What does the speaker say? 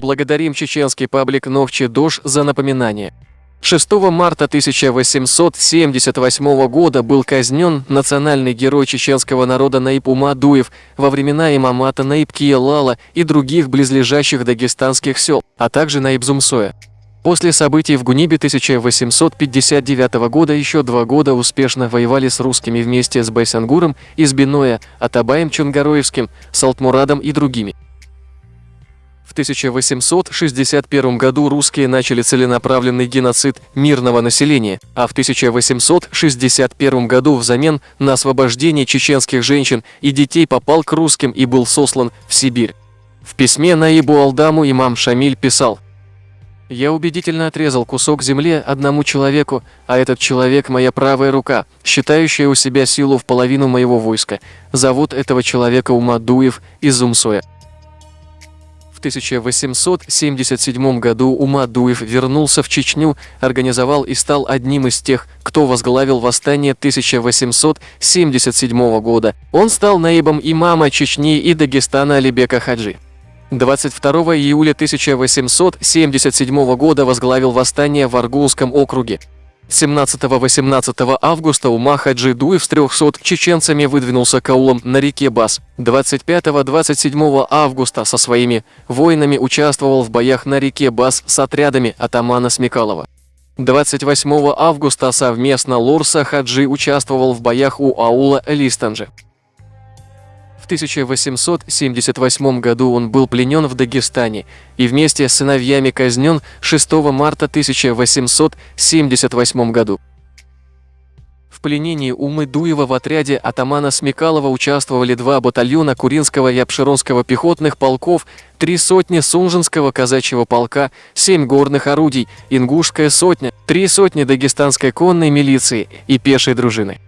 Благодарим чеченский паблик Новчи Дож за напоминание. 6 марта 1878 года был казнен национальный герой чеченского народа Наиб Умадуев во времена имамата Наиб Киелала и других близлежащих дагестанских сел, а также Наиб Зумсоя. После событий в Гунибе 1859 года еще 2 года успешно воевали с русскими вместе с Байсангуром из Биноя, Атабаем Чонгороевским, Салтмурадом и другими. В 1861 году русские начали целенаправленный геноцид мирного населения, а в 1861 году взамен на освобождение чеченских женщин и детей попал к русским и был сослан в Сибирь. В письме Наибу Алдаму имам Шамиль писал: «Я убедительно отрезал кусок земли одному человеку, а этот человек – моя правая рука, считающая у себя силу в половину моего войска. Зовут этого человека Умадуев из Зумсоя». В 1877 году Умадуев вернулся в Чечню, организовал и стал одним из тех, кто возглавил восстание 1877 года. Он стал наибом имама Чечни и Дагестана Алибека Хаджи. 22 июля 1877 года возглавил восстание в Аргунском округе. 17-18 августа Ума Хаджи Дуев с 300 чеченцами выдвинулся к аулам на реке Бас. 25-27 августа со своими воинами участвовал в боях на реке Бас с отрядами атамана Смекалова. 28 августа совместно Лорса Хаджи участвовал в боях у аула Листанджи. В 1878 году он был пленен в Дагестане и вместе с сыновьями казнен 6 марта 1878 году. В пленении Умы Дуева в отряде атамана Смекалова участвовали 2 батальона Куринского и Обширонского пехотных полков, 3 сотни Сунжинского казачьего полка, 7 горных орудий, Ингушская сотня, 3 сотни Дагестанской конной милиции и пешей дружины.